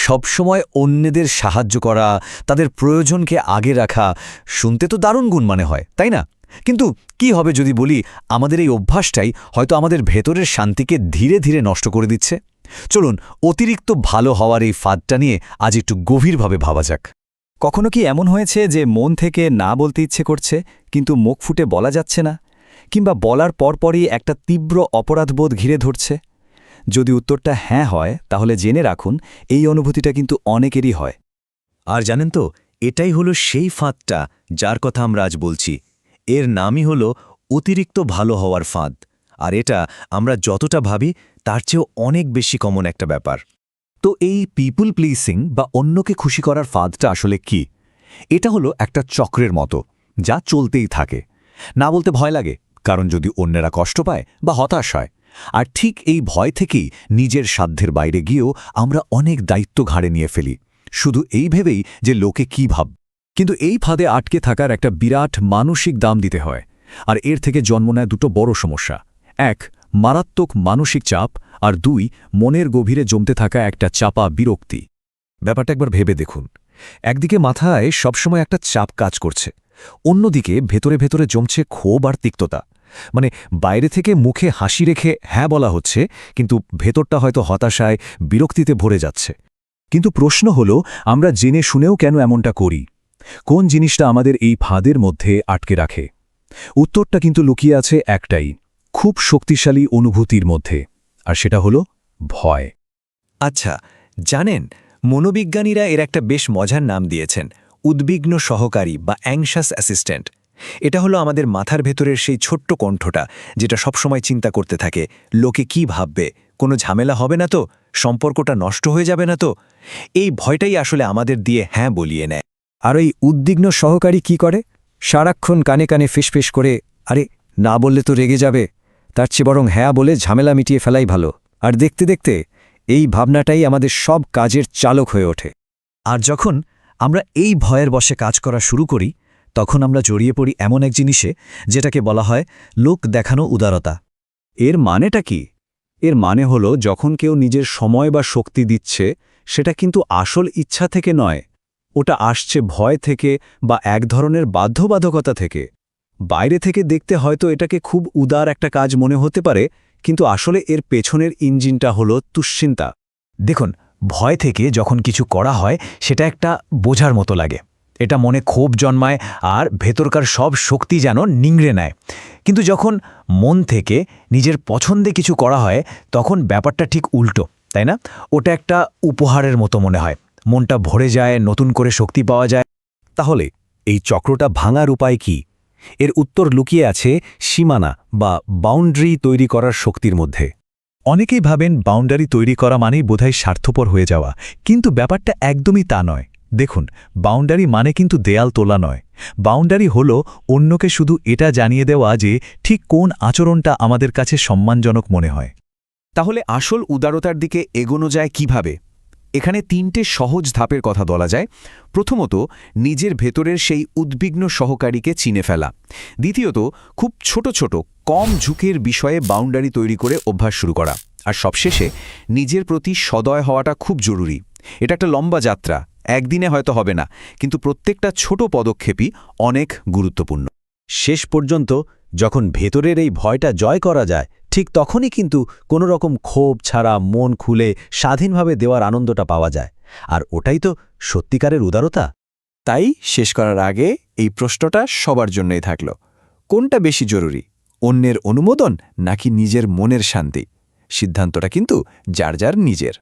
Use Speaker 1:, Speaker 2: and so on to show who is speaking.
Speaker 1: সবসময় অন্যদের সাহায্য করা, তাদের প্রয়োজনকে আগে রাখা, শুনতে তো দারুণ গুণ মনে হয়, তাই না? কিন্তু কি হবে যদি বলি আমাদের এই অভ্যাসটাই হয়তো আমাদের ভেতরের শান্তিকে ধীরে ধীরে নষ্ট করে দিচ্ছে? চলুন অতিরিক্ত ভালো হওয়ার এই ফাঁদটা নিয়ে আজ একটু গভীরভাবে ভাবা যাক।
Speaker 2: কখনো কি এমন হয়েছে যে মন থেকে না বলতে ইচ্ছে করছে কিন্তু মুখ ফুটে বলা যাচ্ছে না, কিংবা বলার পরপরই একটা তীব্র অপরাধবোধ ঘিরে ধরছে? যদি উত্তরটা হ্যাঁ হয়, তাহলে জেনে রাখুন এই অনুভূতিটা কিন্তু অনেকেরই হয়।
Speaker 3: আর জানেন তো, এটাই হলো সেই ফাঁদটা যার কথা আমরা আজ বলছি। এর নামই হলো অতিরিক্ত ভালো হওয়ার ফাঁদ। আর এটা আমরা যতটা ভাবি তার চেয়েও অনেক বেশি কমন একটা ব্যাপার।
Speaker 1: তো এই পিপল প্লিজিং বা অন্যকে খুশি করার ফাঁদটা আসলে কি? এটা হলো একটা চক্রের মতো, যা চলতেই থাকে। না বলতে ভয় লাগে, কারণ যদি অন্যেরা কষ্ট পায় বা হতাশ হয়। আর ঠিক এই ভয় থেকেই নিজের সাধ্যের বাইরে গিয়েও আমরা অনেক দায়িত্ব ঘাড়ে নিয়ে ফেলি, শুধু এই ভেবেই যে লোকে কি ভাব। কিন্তু এই ফাঁদে আটকে থাকার একটা বিরাট মানসিক দাম দিতে হয়। আর এর থেকে জন্ম নেয় দুটো বড় সমস্যা। এক, মারাত্মক মানসিক চাপ, আর দুই, মনের গভীরে জমতে থাকা একটা চাপা বিরক্তি। ব্যাপারটা একবার ভেবে দেখুন। একদিকে মাথায় সবসময় একটা চাপ কাজ করছে, অন্যদিকে ভেতরে ভেতরে জমছে ক্ষোভ আর তিক্ততা। মানে বাইরে থেকে মুখে হাসি রেখে হ্যাঁ বলা হচ্ছে, কিন্তু ভেতরটা হয়তো হতাশায়, বিরক্তিতে ভরে যাচ্ছে। কিন্তু প্রশ্ন হলো, আমরা জেনে শুনেও কেন এমনটা করি? কোন জিনিসটা আমাদের এই ফাঁদের মধ্যে আটকে রাখে? উত্তরটা কিন্তু লুকিয়ে আছে একটাই, খুব শক্তিশালী অনুভূতির মধ্যে, আর সেটা হলো ভয়।
Speaker 3: আচ্ছা, জানেন, মনোবিজ্ঞানীরা এর একটা বেশ মজার নাম দিয়েছেন, উদ্বিগ্ন সহকারী বা অ্যাংশাস অ্যাসিস্ট্যান্ট। এটা হলো আমাদের মাথার ভেতরের সেই ছোট্ট কণ্ঠটা যেটা সবসময় চিন্তা করতে থাকে, লোকে কি ভাববে, কোনো ঝামেলা হবে না তো, সম্পর্কটা নষ্ট হয়ে যাবে না তো। এই ভয়টাই আসলে আমাদের দিয়ে হ্যাঁ বলিয়ে নেয়।
Speaker 2: আর ওই উদ্বিগ্ন সহকারী কি করে? সারাক্ষণ কানে কানে ফিসফিস করে, আরে না বললে তো রেগে যাবে, তার চেয়ে বরং হ্যাঁ বলে ঝামেলা মিটিয়ে ফেলাই ভালো। আর দেখতে দেখতে এই ভাবনাটাই আমাদের সব কাজের চালক হয়ে ওঠে।
Speaker 1: আর যখন আমরা এই ভয়ের বশে কাজ করা শুরু করি, তখন আমরা জড়িয়ে পড়ি এমন এক জিনিসে যেটাকে বলা হয় লোক দেখানো উদারতা।
Speaker 2: এর মানেটা কি? এর মানে হলো, যখন কেউ নিজের সময় বা শক্তি দিচ্ছে, সেটা কিন্তু আসল ইচ্ছা থেকে নয়, ওটা আসছে ভয় থেকে বা এক ধরনের বাধ্যবাধকতা থেকে। বাইরে থেকে দেখতে হয়তো এটাকে খুব উদার একটা কাজ মনে হতে পারে, কিন্তু আসলে এর পেছনের ইঞ্জিনটা হলো দুশ্চিন্তা।
Speaker 1: দেখুন, ভয় থেকে যখন কিছু করা হয় সেটা একটা বোঝার মতো লাগে, এটা মনে ক্ষোভ জন্মায় আর ভেতরকার সব শক্তি যেন নিংড়ে নেয়। কিন্তু যখন মন থেকে নিজের পছন্দে কিছু করা হয়, তখন ব্যাপারটা ঠিক উল্টো, তাই না? ওটা একটা উপহারের মতো মনে হয়, মনটা ভরে যায়, নতুন করে শক্তি পাওয়া যায়।
Speaker 2: তাহলে এই চক্রটা ভাঙার উপায় কি? এর উত্তর লুকিয়ে আছে সীমানা বা বাউন্ডারি তৈরি করার শক্তির মধ্যে। অনেকেই ভাবেন বাউন্ডারি তৈরি করা মানেই বোধহয় স্বার্থপর হয়ে যাওয়া, কিন্তু ব্যাপারটা একদমই তা নয়। দেখুন, বাউন্ডারি মানে কিন্তু দেয়াল তোলা নয়। বাউন্ডারি হলো অন্যকে শুধু এটা জানিয়ে দেওয়া যে ঠিক কোন আচরণটা আমাদের কাছে সম্মানজনক মনে হয়।
Speaker 1: তাহলে আসল উদারতার দিকে এগোনো যায় কিভাবে? এখানে তিনটে সহজ ধাপের কথা বলা যায়। প্রথমত, নিজের ভেতরের সেই উদ্বিগ্ন সহকারীকে চিনে ফেলা। দ্বিতীয়ত, খুব ছোট ছোট কম ঝুঁকির বিষয়ে বাউন্ডারি তৈরি করে অভ্যাস শুরু করা। আর সবশেষে, নিজের প্রতি সদয় হওয়াটা খুব জরুরি। এটা একটা লম্বা যাত্রা, একদিনে হয়তো হবে না, কিন্তু প্রত্যেকটা ছোট পদক্ষেপই অনেক গুরুত্বপূর্ণ।
Speaker 2: শেষ পর্যন্ত যখন ভেতরের এই ভয়টা জয় করা যায়, ঠিক তখনই কিন্তু কোনো রকম ক্ষোভ ছাড়া মন খুলে স্বাধীনভাবে দেওয়ার আনন্দটা পাওয়া যায়। আর ওটাই তো সত্যিকারের উদারতা।
Speaker 3: তাই শেষ করার আগে এই প্রশ্নটা সবার জন্যই থাকলো, কোনটা বেশি জরুরি, অন্যের অনুমোদন নাকি নিজের মনের শান্তি? সিদ্ধান্তটা কিন্তু যার যার নিজের।